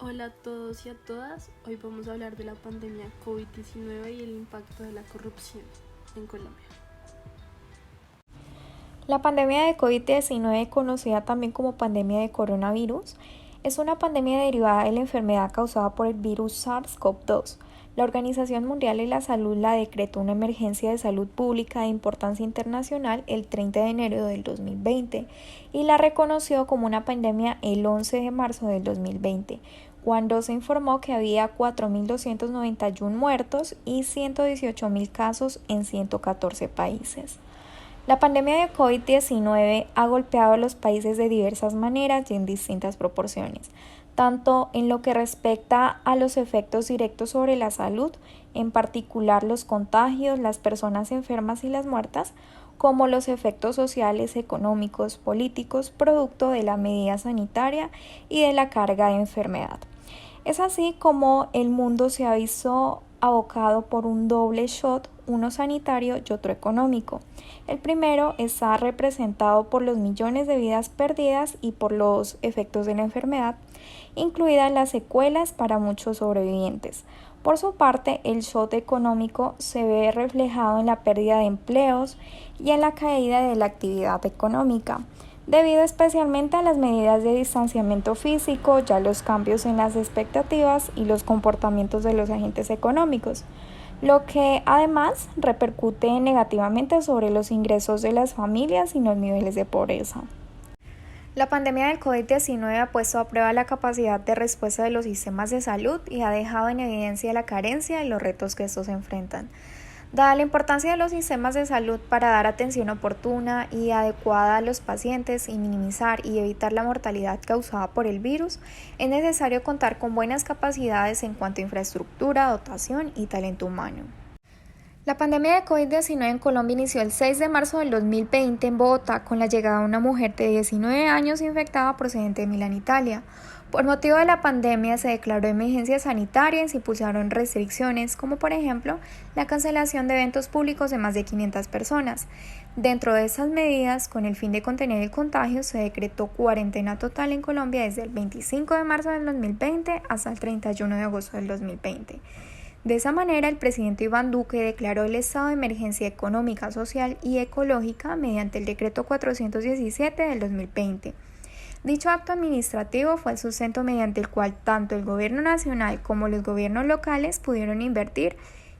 Hola a todos y a todas, hoy vamos a hablar de la pandemia COVID-19 y el impacto de la corrupción en Colombia. La pandemia de COVID-19, conocida también como pandemia de coronavirus, es una pandemia derivada de la enfermedad causada por el virus SARS-CoV-2. La Organización Mundial de la Salud la decretó una emergencia de salud pública de importancia internacional el 30 de enero del 2020 y la reconoció como una pandemia el 11 de marzo del 2020, cuando se informó que había 4.291 muertos y 118.000 casos en 114 países. La pandemia de COVID-19 ha golpeado a los países de diversas maneras y en distintas proporciones, tanto en lo que respecta a los efectos directos sobre la salud, en particular los contagios, las personas enfermas y las muertas, como los efectos sociales, económicos, políticos, producto de la medida sanitaria y de la carga de enfermedad. Es así como el mundo se ha visto abocado por un doble shot, uno sanitario y otro económico. El primero está representado por los millones de vidas perdidas y por los efectos de la enfermedad, incluidas las secuelas para muchos sobrevivientes. Por su parte, el shot económico se ve reflejado en la pérdida de empleos y en la caída de la actividad económica, debido especialmente a las medidas de distanciamiento físico, ya los cambios en las expectativas y los comportamientos de los agentes económicos, lo que además repercute negativamente sobre los ingresos de las familias y los niveles de pobreza. La pandemia del COVID-19 ha puesto a prueba la capacidad de respuesta de los sistemas de salud y ha dejado en evidencia la carencia y los retos que estos enfrentan. Dada la importancia de los sistemas de salud para dar atención oportuna y adecuada a los pacientes y minimizar y evitar la mortalidad causada por el virus, es necesario contar con buenas capacidades en cuanto a infraestructura, dotación y talento humano. La pandemia de COVID-19 en Colombia inició el 6 de marzo del 2020 en Bogotá con la llegada de una mujer de 19 años infectada procedente de Milán, Italia. Por motivo de la pandemia se declaró emergencia sanitaria y se impulsaron restricciones, como por ejemplo la cancelación de eventos públicos de más de 500 personas. Dentro de esas medidas, con el fin de contener el contagio, se decretó cuarentena total en Colombia desde el 25 de marzo del 2020 hasta el 31 de agosto del 2020. De esa manera, el presidente Iván Duque declaró el estado de emergencia económica, social y ecológica mediante el decreto 417 del 2020. Dicho acto administrativo fue el sustento mediante el cual tanto el gobierno nacional como los gobiernos locales pudieron invertir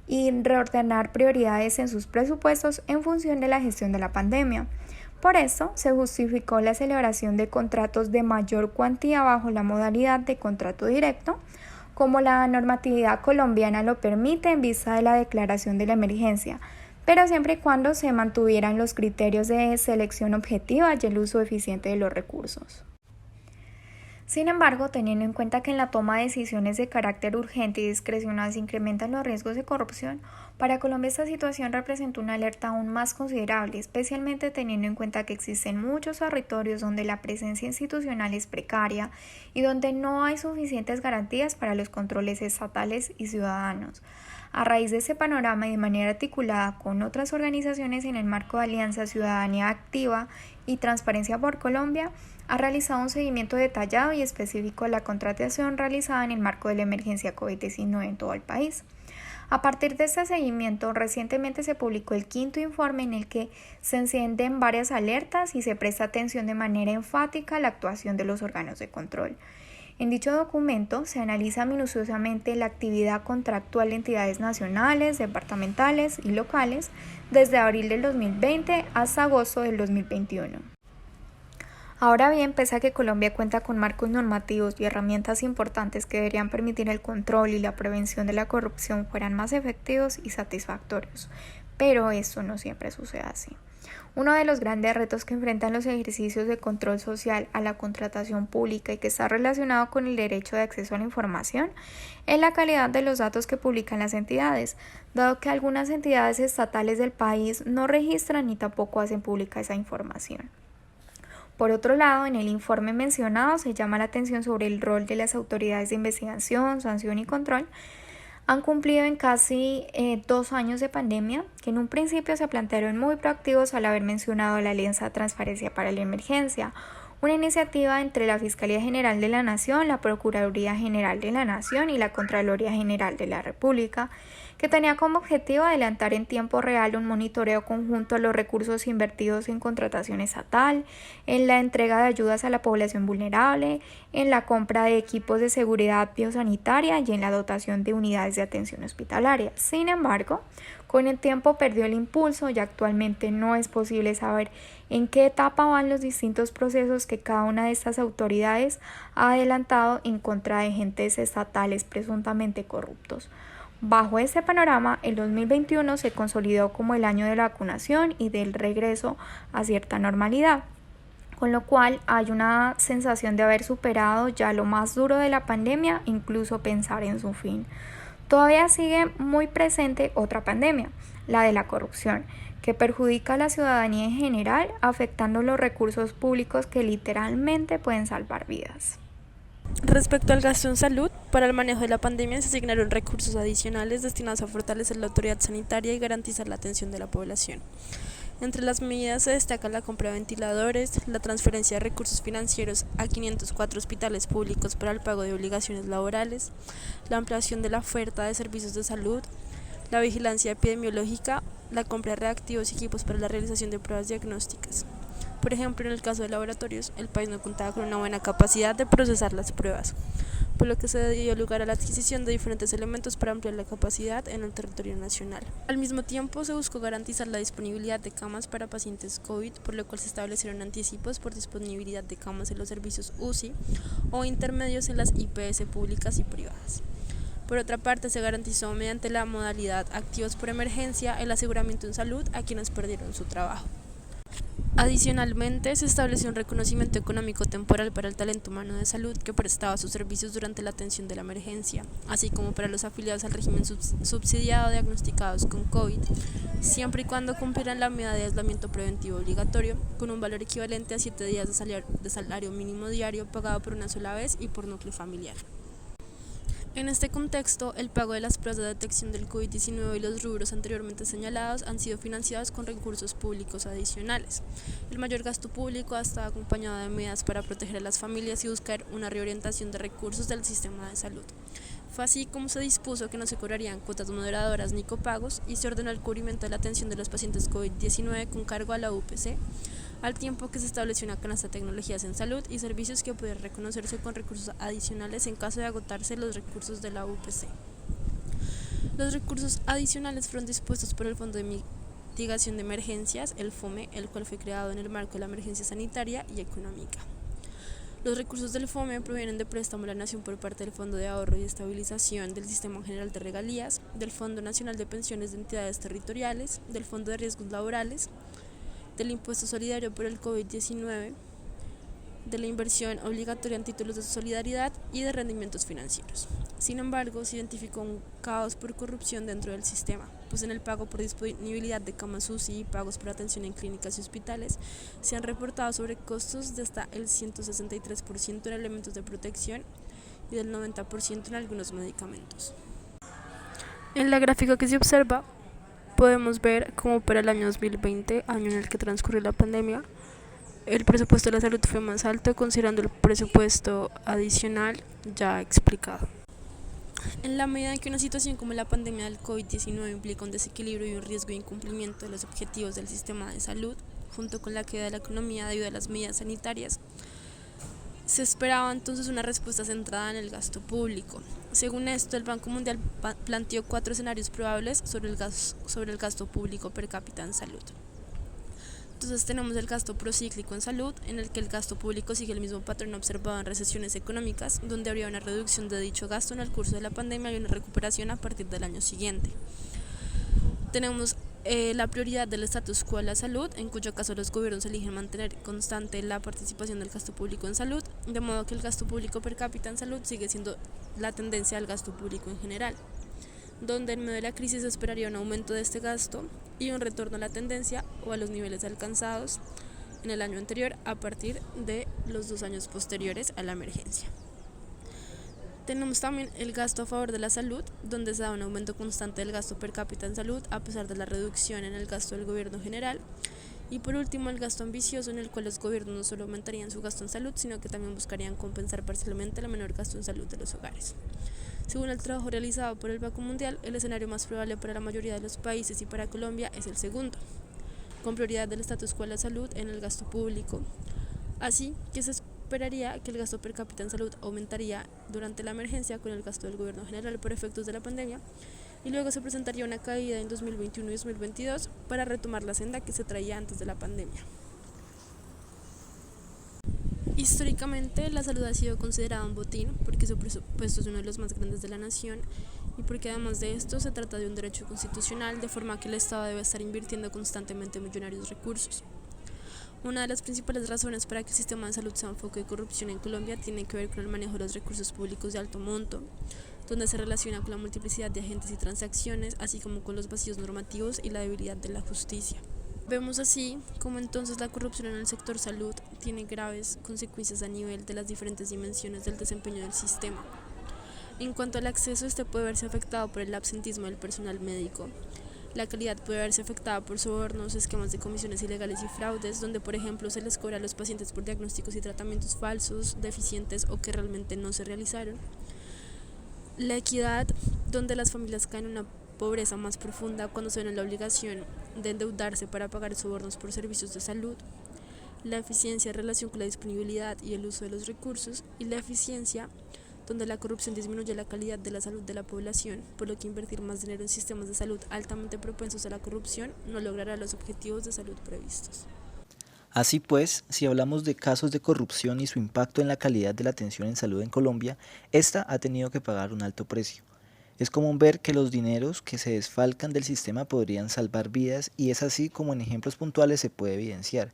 y reordenar prioridades en sus presupuestos en función de la gestión de la pandemia. Por eso, se justificó la celebración de contratos de mayor cuantía bajo la modalidad de contrato directo, como la normatividad colombiana lo permite en vista de la declaración de la emergencia, pero siempre y cuando se mantuvieran los criterios de selección objetiva y el uso eficiente de los recursos. Sin embargo, teniendo en cuenta que en la toma de decisiones de carácter urgente y discrecional se incrementan los riesgos de corrupción, para Colombia esta situación representa una alerta aún más considerable, especialmente teniendo en cuenta que existen muchos territorios donde la presencia institucional es precaria y donde no hay suficientes garantías para los controles estatales y ciudadanos. A raíz de ese panorama y de manera articulada con otras organizaciones en el marco de Alianza Ciudadanía Activa y Transparencia por Colombia, ha realizado un seguimiento detallado y específico de la contratación realizada en el marco de la emergencia COVID-19 en todo el país. A partir de este seguimiento, recientemente se publicó el quinto informe en el que se encienden varias alertas y se presta atención de manera enfática a la actuación de los órganos de control. En dicho documento se analiza minuciosamente la actividad contractual de entidades nacionales, departamentales y locales desde abril del 2020 hasta agosto del 2021. Ahora bien, pese a que Colombia cuenta con marcos normativos y herramientas importantes que deberían permitir el control y la prevención de la corrupción fueran más efectivos y satisfactorios, pero esto no siempre sucede así. Uno de los grandes retos que enfrentan los ejercicios de control social a la contratación pública y que está relacionado con el derecho de acceso a la información es la calidad de los datos que publican las entidades, dado que algunas entidades estatales del país no registran ni tampoco hacen pública esa información. Por otro lado, en el informe mencionado se llama la atención sobre el rol de las autoridades de investigación, sanción y control. Han cumplido en casi 2 años de pandemia, que en un principio se plantearon muy proactivos al haber mencionado la Alianza Transparencia para la Emergencia, una iniciativa entre la Fiscalía General de la Nación, la Procuraduría General de la Nación y la Contraloría General de la República, que tenía como objetivo adelantar en tiempo real un monitoreo conjunto a los recursos invertidos en contratación estatal, en la entrega de ayudas a la población vulnerable, en la compra de equipos de seguridad biosanitaria y en la dotación de unidades de atención hospitalaria. Sin embargo, con el tiempo perdió el impulso y actualmente no es posible saber en qué etapa van los distintos procesos que cada una de estas autoridades ha adelantado en contra de agentes estatales presuntamente corruptos. Bajo este panorama, el 2021 se consolidó como el año de la vacunación y del regreso a cierta normalidad, con lo cual hay una sensación de haber superado ya lo más duro de la pandemia, incluso pensar en su fin. Todavía sigue muy presente otra pandemia, la de la corrupción, que perjudica a la ciudadanía en general, afectando los recursos públicos que literalmente pueden salvar vidas. Respecto al gasto en salud, para el manejo de la pandemia se asignaron recursos adicionales destinados a fortalecer la autoridad sanitaria y garantizar la atención de la población. Entre las medidas se destaca la compra de ventiladores, la transferencia de recursos financieros a 504 hospitales públicos para el pago de obligaciones laborales, la ampliación de la oferta de servicios de salud, la vigilancia epidemiológica, la compra de reactivos y equipos para la realización de pruebas diagnósticas. Por ejemplo, en el caso de laboratorios, el país no contaba con una buena capacidad de procesar las pruebas, por lo que se dio lugar a la adquisición de diferentes elementos para ampliar la capacidad en el territorio nacional. Al mismo tiempo, se buscó garantizar la disponibilidad de camas para pacientes COVID, por lo cual se establecieron anticipos por disponibilidad de camas en los servicios UCI o intermedios en las IPS públicas y privadas. Por otra parte, se garantizó mediante la modalidad activos por emergencia el aseguramiento en salud a quienes perdieron su trabajo. Adicionalmente, se estableció un reconocimiento económico temporal para el talento humano de salud que prestaba sus servicios durante la atención de la emergencia, así como para los afiliados al régimen subsidiado diagnosticados con COVID, siempre y cuando cumplieran la medida de aislamiento preventivo obligatorio, con un valor equivalente a 7 días de salario mínimo diario pagado por una sola vez y por núcleo familiar. En este contexto, el pago de las pruebas de detección del COVID-19 y los rubros anteriormente señalados han sido financiados con recursos públicos adicionales. El mayor gasto público ha estado acompañado de medidas para proteger a las familias y buscar una reorientación de recursos del sistema de salud. Fue así como se dispuso que no se cobrarían cuotas moderadoras ni copagos y se ordenó el cubrimiento de la atención de los pacientes COVID-19 con cargo a la UPC, al tiempo que se estableció una canasta de tecnologías en salud y servicios que pudieran reconocerse con recursos adicionales en caso de agotarse los recursos de la UPC. Los recursos adicionales fueron dispuestos por el Fondo de Mitigación de Emergencias, el FOME, el cual fue creado en el marco de la emergencia sanitaria y económica. Los recursos del FOME provienen de préstamo a la Nación por parte del Fondo de Ahorro y Estabilización, del Sistema General de Regalías, del Fondo Nacional de Pensiones de Entidades Territoriales, del Fondo de Riesgos Laborales, del Impuesto Solidario por el COVID-19, de la inversión obligatoria en títulos de solidaridad y de rendimientos financieros. Sin embargo, se identificó un caos por corrupción dentro del sistema, pues en el pago por disponibilidad de camas UCI y pagos por atención en clínicas y hospitales se han reportado sobrecostos de hasta el 163% en elementos de protección y del 90% en algunos medicamentos. En la gráfica que se observa, podemos ver cómo para el año 2020, año en el que transcurrió la pandemia, el presupuesto de la salud fue más alto considerando el presupuesto adicional ya explicado. En la medida en que una situación como la pandemia del COVID-19 implica un desequilibrio y un riesgo de incumplimiento de los objetivos del sistema de salud, junto con la queda de la economía debido a las medidas sanitarias, se esperaba entonces una respuesta centrada en el gasto público. Según esto, el Banco Mundial planteó 4 escenarios probables sobre el gasto público per cápita en salud. Entonces tenemos el gasto procíclico en salud, en el que el gasto público sigue el mismo patrón observado en recesiones económicas, donde habría una reducción de dicho gasto en el curso de la pandemia y una recuperación a partir del año siguiente. Tenemos la prioridad del status quo a la salud, en cuyo caso los gobiernos eligen mantener constante la participación del gasto público en salud, de modo que el gasto público per cápita en salud sigue siendo la tendencia al gasto público en general, donde en medio de la crisis se esperaría un aumento de este gasto y un retorno a la tendencia o a los niveles alcanzados en el año anterior a partir de los 2 años posteriores a la emergencia. Tenemos también el gasto a favor de la salud, donde se da un aumento constante del gasto per cápita en salud a pesar de la reducción en el gasto del gobierno general, Y por último, el gasto ambicioso, en el cual los gobiernos no solo aumentarían su gasto en salud, sino que también buscarían compensar parcialmente el menor gasto en salud de los hogares. Según el trabajo realizado por el Banco Mundial, el escenario más probable para la mayoría de los países y para Colombia es el segundo, con prioridad del status quo a la salud en el gasto público. Así que se esperaría que el gasto per cápita en salud aumentaría durante la emergencia con el gasto del gobierno general por efectos de la pandemia, y luego se presentaría una caída en 2021 y 2022 para retomar la senda que se traía antes de la pandemia. Históricamente, la salud ha sido considerada un botín porque su presupuesto es uno de los más grandes de la nación y porque además de esto se trata de un derecho constitucional, de forma que el Estado debe estar invirtiendo constantemente millonarios recursos. Una de las principales razones para que el sistema de salud sea un foco de corrupción en Colombia tiene que ver con el manejo de los recursos públicos de alto monto, donde se relaciona con la multiplicidad de agentes y transacciones, así como con los vacíos normativos y la debilidad de la justicia. Vemos así como entonces la corrupción en el sector salud tiene graves consecuencias a nivel de las diferentes dimensiones del desempeño del sistema. En cuanto al acceso, este puede verse afectado por el absentismo del personal médico. La calidad puede verse afectada por sobornos, esquemas de comisiones ilegales y fraudes, donde por ejemplo se les cobra a los pacientes por diagnósticos y tratamientos falsos, deficientes o que realmente no se realizaron. La equidad, donde las familias caen en una pobreza más profunda cuando se ven en la obligación de endeudarse para pagar sobornos por servicios de salud. La eficiencia en relación con la disponibilidad y el uso de los recursos, y la eficiencia, donde la corrupción disminuye la calidad de la salud de la población, por lo que invertir más dinero en sistemas de salud altamente propensos a la corrupción no logrará los objetivos de salud previstos. Así pues, si hablamos de casos de corrupción y su impacto en la calidad de la atención en salud en Colombia, esta ha tenido que pagar un alto precio. Es común ver que los dineros que se desfalcan del sistema podrían salvar vidas y es así como en ejemplos puntuales se puede evidenciar.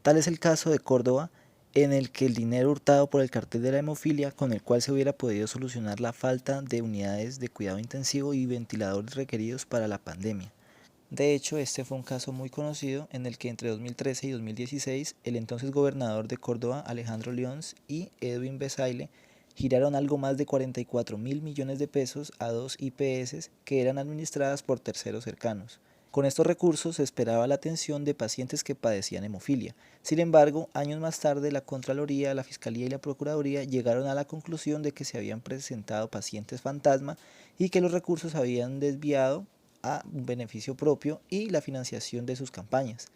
Tal es el caso de Córdoba, en el que el dinero hurtado por el cartel de la hemofilia, con el cual se hubiera podido solucionar la falta de unidades de cuidado intensivo y ventiladores requeridos para la pandemia. De hecho, este fue un caso muy conocido en el que entre 2013 y 2016 el entonces gobernador de Córdoba, Alejandro Lyons, y Edwin Besaile giraron algo más de 44.000 millones de pesos a dos IPS que eran administradas por terceros cercanos. Con estos recursos se esperaba la atención de pacientes que padecían hemofilia. Sin embargo, años más tarde la Contraloría, la Fiscalía y la Procuraduría llegaron a la conclusión de que se habían presentado pacientes fantasma y que los recursos habían desviado a un beneficio propio y la financiación de sus campañas.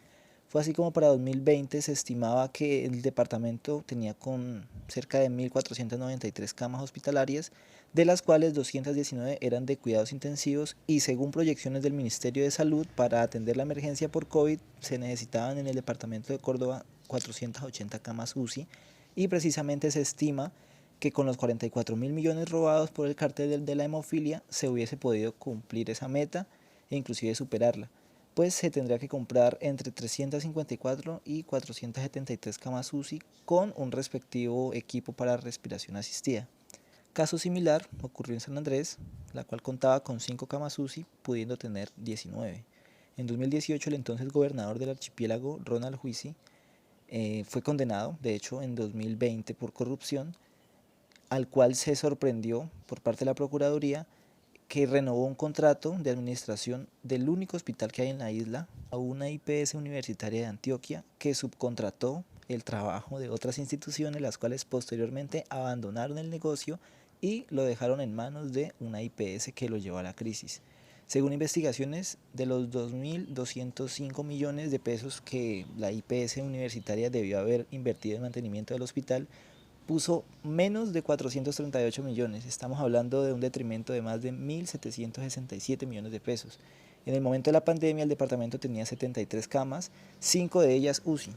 Fue así como para 2020 se estimaba que el departamento tenía con cerca de 1.493 camas hospitalarias, de las cuales 219 eran de cuidados intensivos y según proyecciones del Ministerio de Salud, para atender la emergencia por COVID se necesitaban en el departamento de Córdoba 480 camas UCI y precisamente se estima que con los 44.000 millones robados por el cartel de la hemofilia se hubiese podido cumplir esa meta e inclusive superarla, pues se tendría que comprar entre 354 y 473 camas UCI con un respectivo equipo para respiración asistida. Caso similar ocurrió en San Andrés, la cual contaba con 5 camas UCI, pudiendo tener 19. En 2018 el entonces gobernador del archipiélago, Ronald Huizy, fue condenado, de hecho en 2020 por corrupción, al cual se sorprendió por parte de la Procuraduría que renovó un contrato de administración del único hospital que hay en la isla a una IPS universitaria de Antioquia que subcontrató el trabajo de otras instituciones, las cuales posteriormente abandonaron el negocio y lo dejaron en manos de una IPS que lo llevó a la crisis. Según investigaciones, de los 2.205 millones de pesos que la IPS universitaria debió haber invertido en mantenimiento del hospital, puso menos de 438 millones, estamos hablando de un detrimento de más de 1.767 millones de pesos. En el momento de la pandemia el departamento tenía 73 camas, 5 de ellas UCI,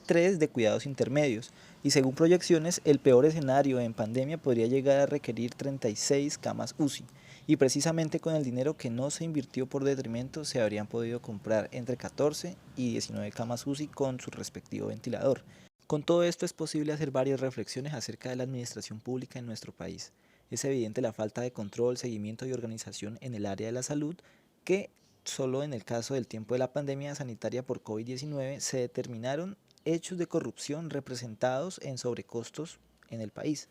3 de cuidados intermedios y según proyecciones el peor escenario en pandemia podría llegar a requerir 36 camas UCI y precisamente con el dinero que no se invirtió por detrimento se habrían podido comprar entre 14 y 19 camas UCI con su respectivo ventilador. Con todo esto es posible hacer varias reflexiones acerca de la administración pública en nuestro país. Es evidente la falta de control, seguimiento y organización en el área de la salud que solo en el caso del tiempo de la pandemia sanitaria por COVID-19 se determinaron hechos de corrupción representados en sobrecostos en el país.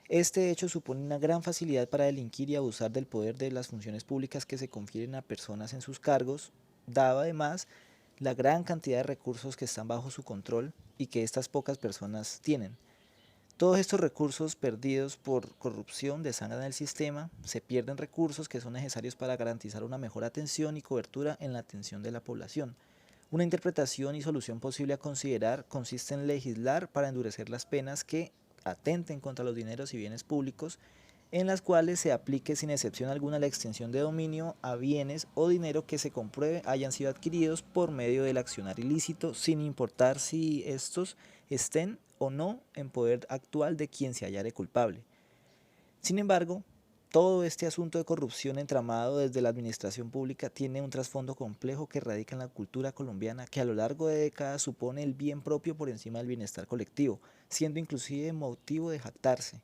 Este hecho supone una gran facilidad para delinquir y abusar del poder de las funciones públicas que se confieren a personas en sus cargos, dado además la gran cantidad de recursos que están bajo su control y que estas pocas personas tienen. Todos estos recursos perdidos por corrupción desangran el sistema, se pierden recursos que son necesarios para garantizar una mejor atención y cobertura en la atención de la población. Una interpretación y solución posible a considerar consiste en legislar para endurecer las penas que atenten contra los dineros y bienes públicos, en las cuales se aplique sin excepción alguna la extensión de dominio a bienes o dinero que se compruebe hayan sido adquiridos por medio del accionar ilícito, sin importar si estos estén o no en poder actual de quien se hallare culpable. Sin embargo, todo este asunto de corrupción entramado desde la administración pública tiene un trasfondo complejo que radica en la cultura colombiana, que a lo largo de décadas supone el bien propio por encima del bienestar colectivo, siendo inclusive motivo de jactarse.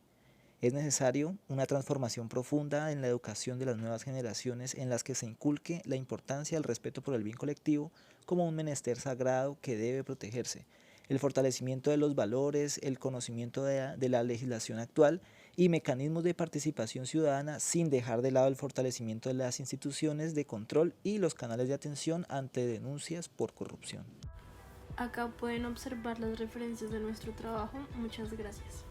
Es necesario una transformación profunda en la educación de las nuevas generaciones en las que se inculque la importancia del respeto por el bien colectivo como un menester sagrado que debe protegerse, el fortalecimiento de los valores, el conocimiento de la legislación actual y mecanismos de participación ciudadana sin dejar de lado el fortalecimiento de las instituciones de control y los canales de atención ante denuncias por corrupción. Acá pueden observar las referencias de nuestro trabajo. Muchas gracias.